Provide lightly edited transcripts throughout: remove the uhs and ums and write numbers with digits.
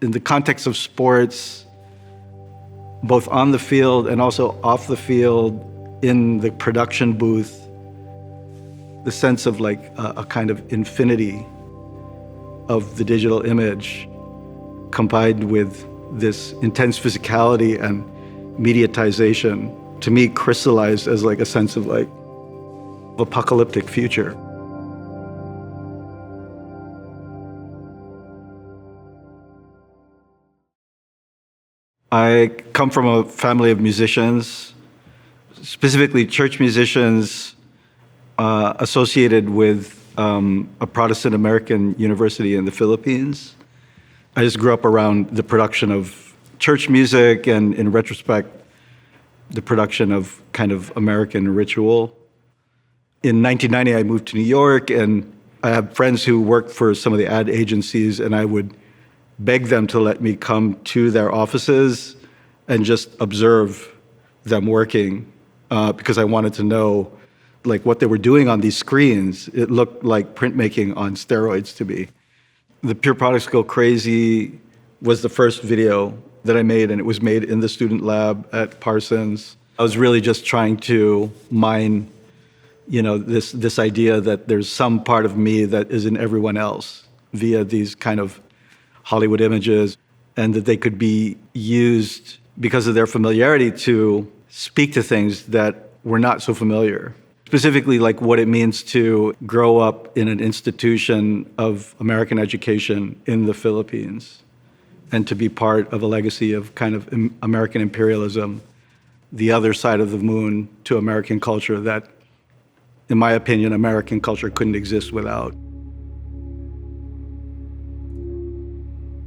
in the context of sports, both on the field and also off the field, in the production booth, the sense of like a kind of infinity of the digital image combined with this intense physicality and mediatization, to me crystallized as like a sense of like apocalyptic future. I come from a family of musicians, specifically church musicians associated with a Protestant American university in the Philippines. I just grew up around the production of church music and, in retrospect, the production of kind of American ritual. In 1990, I moved to New York, and I have friends who worked for some of the ad agencies, and I would beg them to let me come to their offices and just observe them working because I wanted to know like what they were doing on these screens. It looked like printmaking on steroids to me. The Pure Products Go Crazy was the first video that I made, and it was made in the student lab at Parsons. I was really just trying to mine, this idea that there's some part of me that is in everyone else via these kind of Hollywood images, and that they could be used because of their familiarity to speak to things that were not so familiar. Specifically, like what it means to grow up in an institution of American education in the Philippines and to be part of a legacy of kind of American imperialism, the other side of the moon to American culture that, in my opinion, American culture couldn't exist without.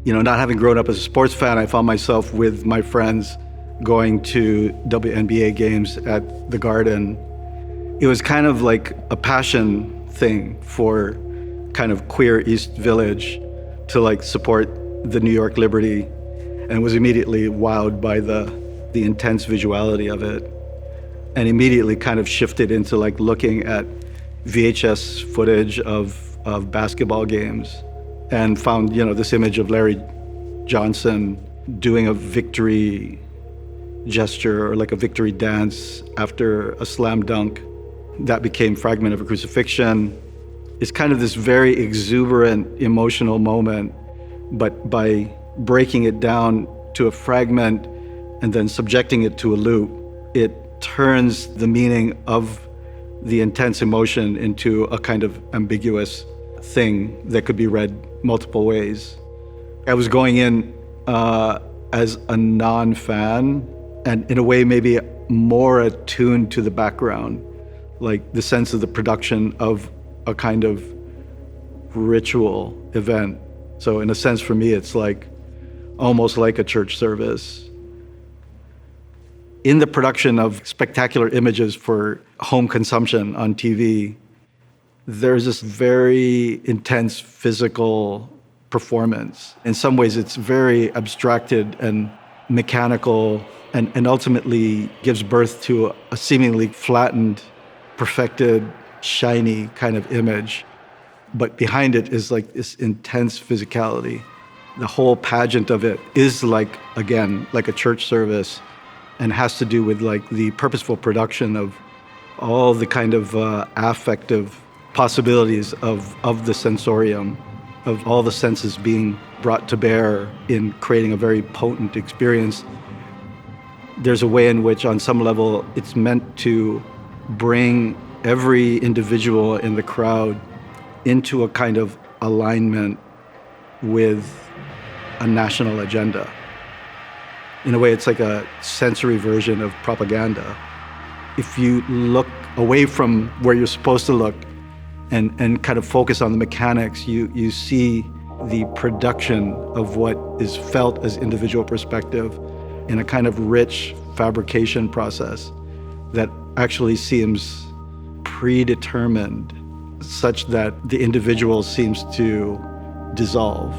Not having grown up as a sports fan, I found myself with my friends going to WNBA games at the Garden. It was kind of like a passion thing for kind of queer East Village to like support the New York Liberty, and was immediately wowed by the intense visuality of it, and immediately kind of shifted into like looking at VHS footage of basketball games and found, this image of Larry Johnson doing a victory gesture or like a victory dance after a slam dunk. That became Fragment of a Crucifixion. It's kind of this very exuberant emotional moment, but by breaking it down to a fragment and then subjecting it to a loop, it turns the meaning of the intense emotion into a kind of ambiguous thing that could be read multiple ways. I was going in as a non-fan, and in a way maybe more attuned to the background, like the sense of the production of a kind of ritual event. So in a sense for me, it's like almost like a church service. In the production of spectacular images for home consumption on TV, there's this very intense physical performance. In some ways, it's very abstracted and mechanical, and ultimately gives birth to a seemingly flattened, perfected, shiny kind of image. But behind it is like this intense physicality. The whole pageant of it is like, again, like a church service, and has to do with like the purposeful production of all the kind of affective possibilities of the sensorium, of all the senses being brought to bear in creating a very potent experience. There's a way in which, on some level, it's meant to bring every individual in the crowd into a kind of alignment with a national agenda. In a way, it's like a sensory version of propaganda. If you look away from where you're supposed to look and kind of focus on the mechanics, you see the production of what is felt as individual perspective in a kind of rich fabrication process that actually seems predetermined, such that the individual seems to dissolve.